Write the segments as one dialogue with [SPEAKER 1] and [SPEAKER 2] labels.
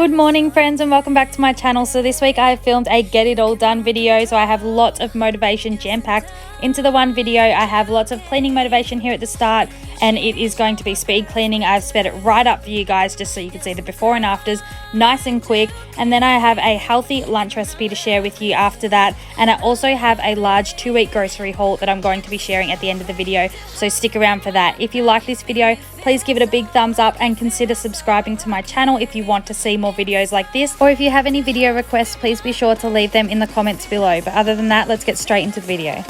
[SPEAKER 1] Good morning friends and welcome back to my channel. So this week I have filmed a get it all done video, so I have lots of motivation jam-packed into the one video. I have lots of cleaning motivation here at the start and it is going to be speed cleaning. I've sped it right up for you guys just so you can see the before and afters nice and quick, and then I have a healthy lunch recipe to share with you after that, and I also have a large 2-week grocery haul that I'm going to be sharing at the end of the video, so stick around for that. If you like this video, please give it a big thumbs up and consider subscribing to my channel if you want to see more videos like this, or if you have any video requests, please be sure to leave them in the comments below. But other than that, let's get straight into the video.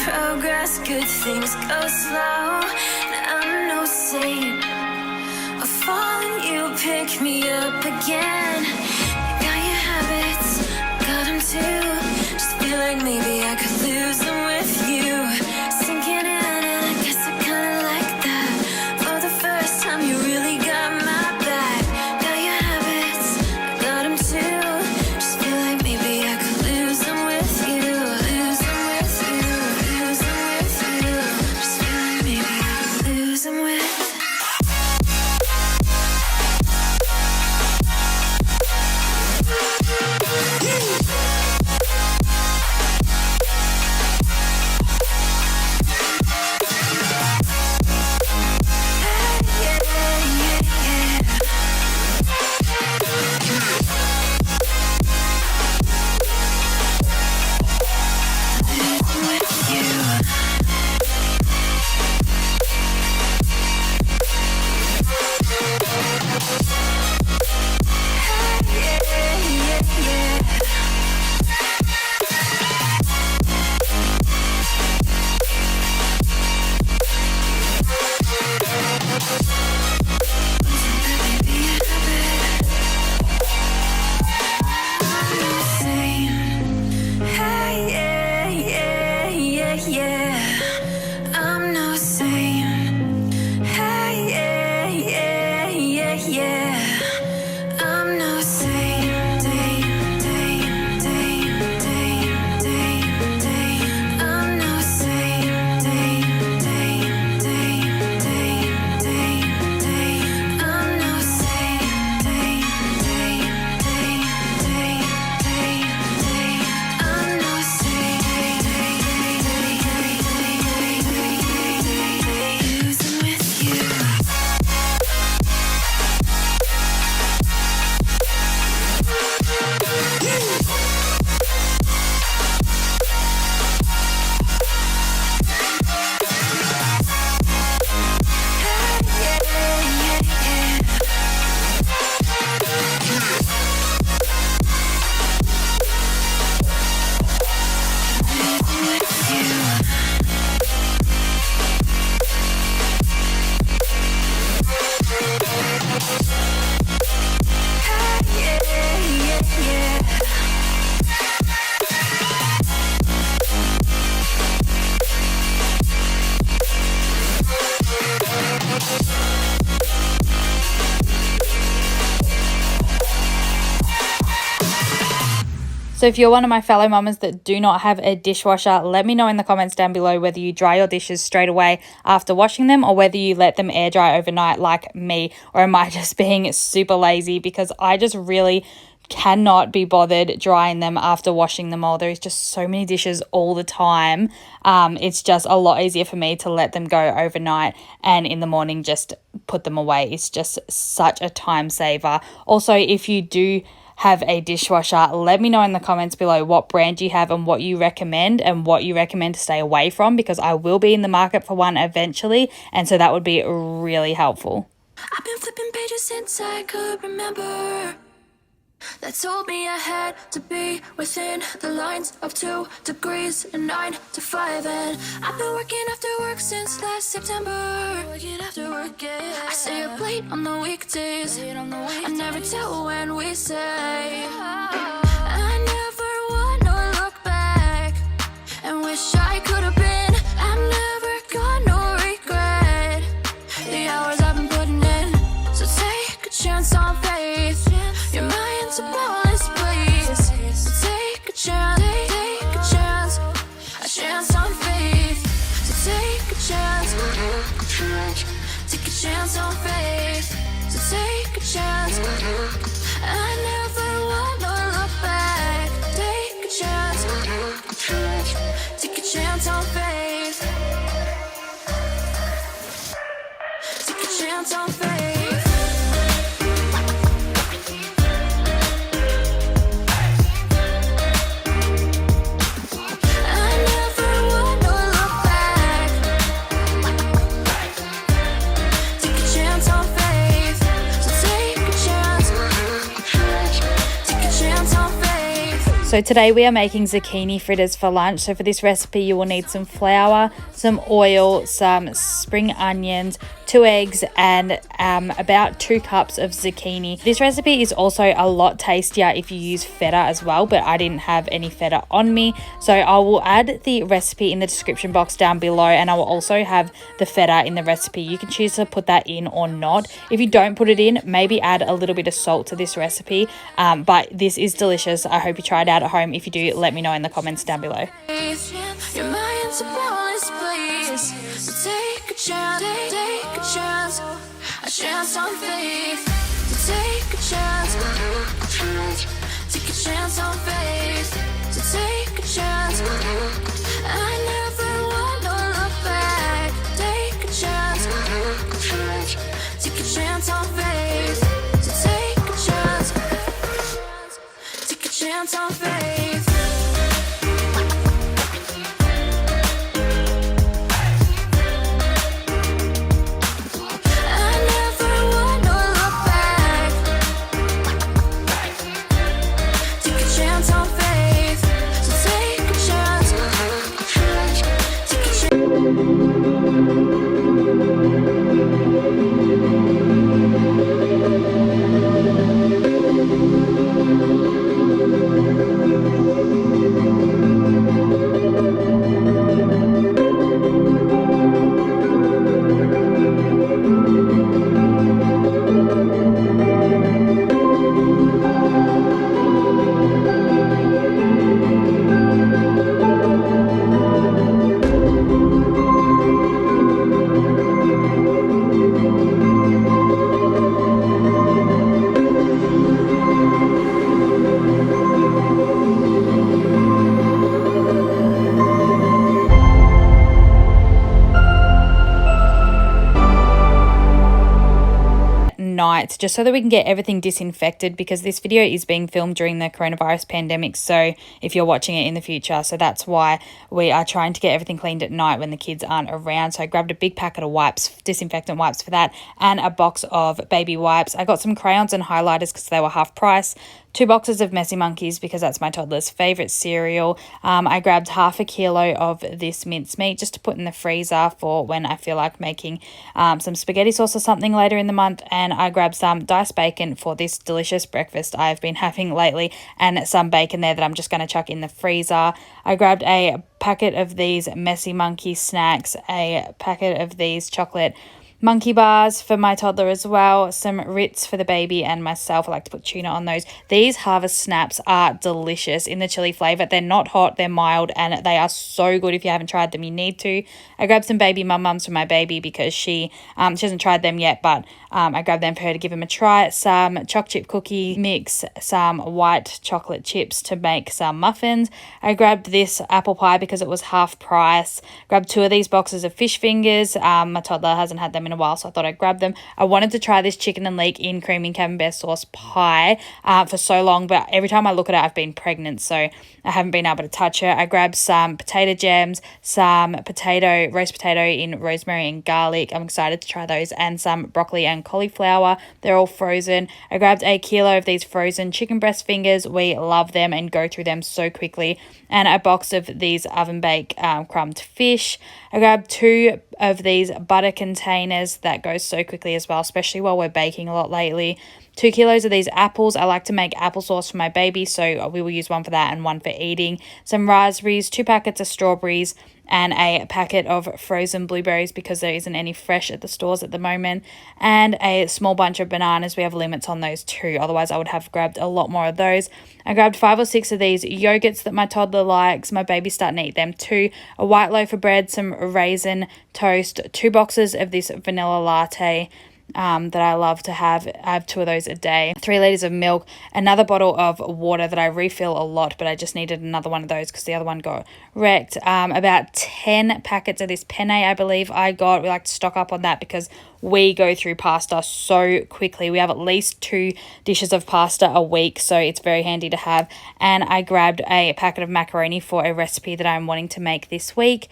[SPEAKER 2] Progress, good things go slow. And I'm no saint. I fall and you pick me up again. You got your habits, got them too. Just feel like maybe I could lose them with you. Sinking in, and I guess I kinda like that. For the first time, you really got my back. Got your habits, I got them too. Just feel like maybe I could lose them with you.
[SPEAKER 1] So if you're one of my fellow mamas that do not have a dishwasher, let me know in the comments down below whether you dry your dishes straight away after washing them or whether you let them air dry overnight like me, or am I just being super lazy, because I just really cannot be bothered drying them after washing them all. There's just so many dishes all the time. It's just a lot easier for me to let them go overnight and in the morning just put them away. It's just such a time saver. Also, if you do have a dishwasher, let me know in the comments below what brand you have and what you recommend to stay away from, because I will be in the market for one eventually, and so that would be really helpful.
[SPEAKER 2] I've been flipping pages since I could remember. That told me I had to be within the lines of 2 degrees and 9 to 5. And I've been working after work since last September. Working after work, yeah. I stay up late on the weekdays. I never tell when we say. I never wanna look back and wish I could have been. I've never got no regret. The hours I've been putting in. So take a chance on faith. Your mind's a bonus, please. So take a chance, a chance on faith. So take a chance on faith. So take a chance. I never wanna look back. Take a chance on faith. Take a chance on faith.
[SPEAKER 1] So today we are making zucchini fritters for lunch. So for this recipe you will need some flour, some oil, some spring onions, 2 eggs, and about 2 cups of zucchini. This recipe is also a lot tastier if you use feta as well, but I didn't have any feta on me, so I will add the recipe in the description box down below, and I will also have the feta in the recipe. You can choose to put that in or not. If you don't put it in, maybe add a little bit of salt to this recipe, but this is delicious. I hope you try it out at home. If you do, let me know in the comments down below.
[SPEAKER 2] Your mind's a bonus, please. So take a chance, a chance on faith. So take a chance on faith. So take a chance. I never wanna look back. Take a chance on faith. So take a chance on faith.
[SPEAKER 1] Night, just so that we can get everything disinfected, because this video is being filmed during the coronavirus pandemic, so if you're watching it in the future, so that's why we are trying to get everything cleaned at night when the kids aren't around. So I grabbed a big packet of wipes, disinfectant wipes for that, and a box of baby wipes. I got some crayons and highlighters because they were half price, 2 boxes of Messy Monkeys because that's my toddler's favourite cereal. I grabbed half a kilo of this mincemeat just to put in the freezer for when I feel like making some spaghetti sauce or something later in the month, and I grabbed some diced bacon for this delicious breakfast I've been having lately, and some bacon there that I'm just going to chuck in the freezer. I grabbed a packet of these Messy Monkey snacks, a packet of these chocolate monkey bars for my toddler as well, some Ritz for the baby and myself. I like to put tuna on those. These Harvest Snaps are delicious in the chili flavour. They're not hot, they're mild, and they are so good. If you haven't tried them, you need to. I grabbed some baby mums for my baby because she hasn't tried them yet, but I grabbed them for her to give them a try. Some choc chip cookie mix, some white chocolate chips to make some muffins. I grabbed this apple pie because it was half price. Grabbed 2 of these boxes of fish fingers. My toddler hasn't had them in a while, so I thought I'd grab them. I wanted to try this chicken and leek in creamy camembert sauce pie for so long, but every time I look at it, I've been pregnant, so I haven't been able to touch it. I grabbed some potato jams, some roast potato in rosemary and garlic. I'm excited to try those, and some broccoli and cauliflower. They're all frozen. I grabbed a kilo of these frozen chicken breast fingers. We love them and go through them so quickly. And a box of these oven bake crumbed fish. I grabbed 2 of these butter containers. That goes so quickly as well, especially while we're baking a lot lately. 2 kilos of these apples. I like to make applesauce for my baby, so we will use one for that and one for eating. Some raspberries, 2 packets of strawberries, and a packet of frozen blueberries because there isn't any fresh at the stores at the moment, and a small bunch of bananas. We have limits on those too, otherwise I would have grabbed a lot more of those. I grabbed 5 or 6 of these yogurts that my toddler likes. My baby's starting to eat them too. A white loaf of bread, some raisin toast, 2 boxes of this vanilla latte that I love to have. I have 2 of those a day. 3 liters of milk, another bottle of water that I refill a lot, but I just needed another one of those because the other one got wrecked. About 10 packets of this penne, I believe I got. We like to stock up on that because we go through pasta so quickly. We have at least 2 dishes of pasta a week, so it's very handy to have. And I grabbed a packet of macaroni for a recipe that I'm wanting to make this week.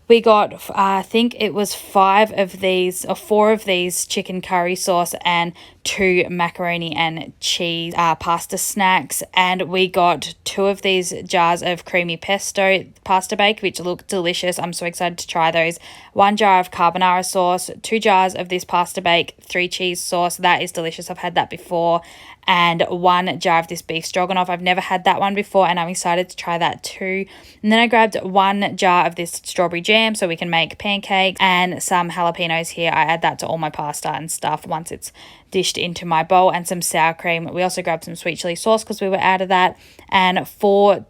[SPEAKER 1] We got, I think it was 5 of these, or 4 of these chicken curry sauce and 2 macaroni and cheese pasta snacks. And we got 2 of these jars of creamy pesto pasta bake, which look delicious. I'm so excited to try those. 1 jar of carbonara sauce, 2 jars of this pasta bake, 3 cheese sauce. That is delicious. I've had that before. And 1 jar of this beef stroganoff. I've never had that one before, and I'm excited to try that too. And then I grabbed 1 jar of this strawberry jam so we can make pancakes, and some jalapenos here. I add that to all my pasta and stuff once it's dished into my bowl, and some sour cream. We also grabbed some sweet chili sauce because we were out of that, and 5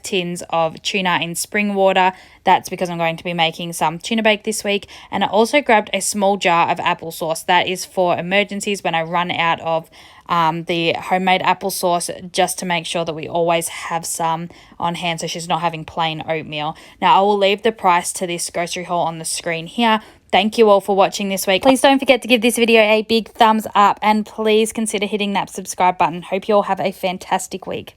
[SPEAKER 1] tins of tuna in spring water. That's because I'm going to be making some tuna bake this week. And I also grabbed a small jar of applesauce. That is for emergencies when I run out of the homemade applesauce, just to make sure that we always have some on hand so she's not having plain oatmeal. Now, I will leave the price to this grocery haul on the screen here. Thank you all for watching this week. Please don't forget to give this video a big thumbs up, and please consider hitting that subscribe button. Hope you all have a fantastic week.